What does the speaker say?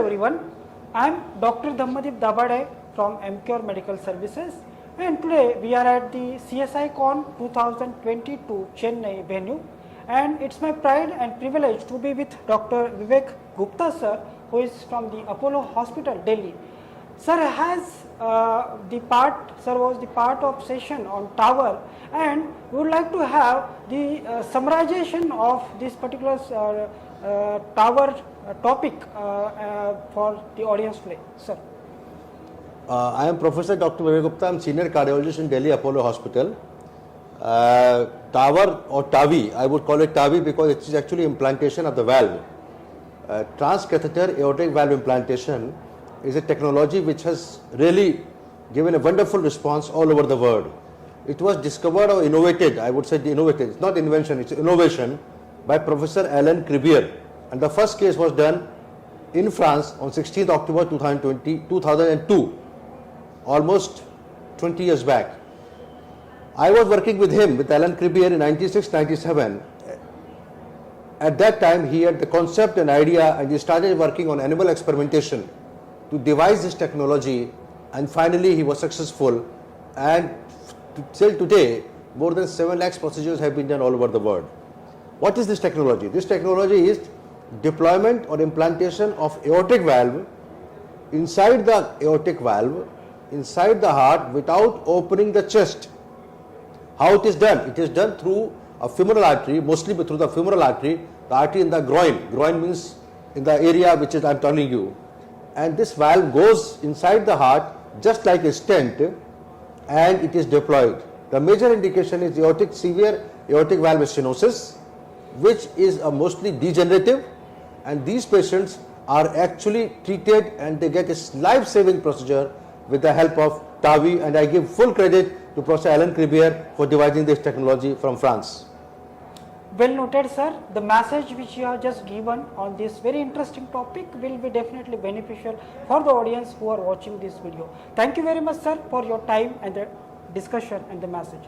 everyone, I am Dr. Dabade from M.CURE Medical Services, and today we are at the CSI Con 2022 Chennai venue, and it's my pride and privilege to be with Dr. Vivek Gupta sir, who is from the Apollo Hospital, Delhi. Sir was the part of session on tower, and we would like to have the summarization of this particular tower topic for the audience today. Sir. I am Professor Dr. Vivek Gupta. I am Senior Cardiologist in Delhi Apollo Hospital. Tower or TAVI, I would call it TAVI because it is actually implantation of the valve. Transcatheter aortic valve implantation is a technology which has really given a wonderful response all over the world. It was discovered or innovated, I would say innovated, it's not invention, it's innovation by Professor Alain Cribier, and the first case was done in France on 16th October 2002, almost 20 years back. I was working with him, with Alain Cribier in 96-97. At that time he had the concept and idea, and he started working on animal experimentation to devise this technology, and finally he was successful, and till today more than 7 lakhs procedures have been done all over the world. What is this technology? This technology is deployment or implantation of aortic valve inside the aortic valve, inside the heart, without opening the chest. How it is done? It is done through a femoral artery, mostly through the femoral artery, the artery in the groin. Groin means in the area which is I am telling you. And this valve goes inside the heart just like a stent, and it is deployed. The major indication is severe aortic valve stenosis, which is a mostly degenerative, and these patients are actually treated and they get a life-saving procedure with the help of TAVI, and I give full credit to Professor Alain Cribier for devising this technology from France. Well noted, sir. The message which you have just given on this very interesting topic will be definitely beneficial for the audience who are watching this video. Thank you very much, sir, for your time and the discussion and the message.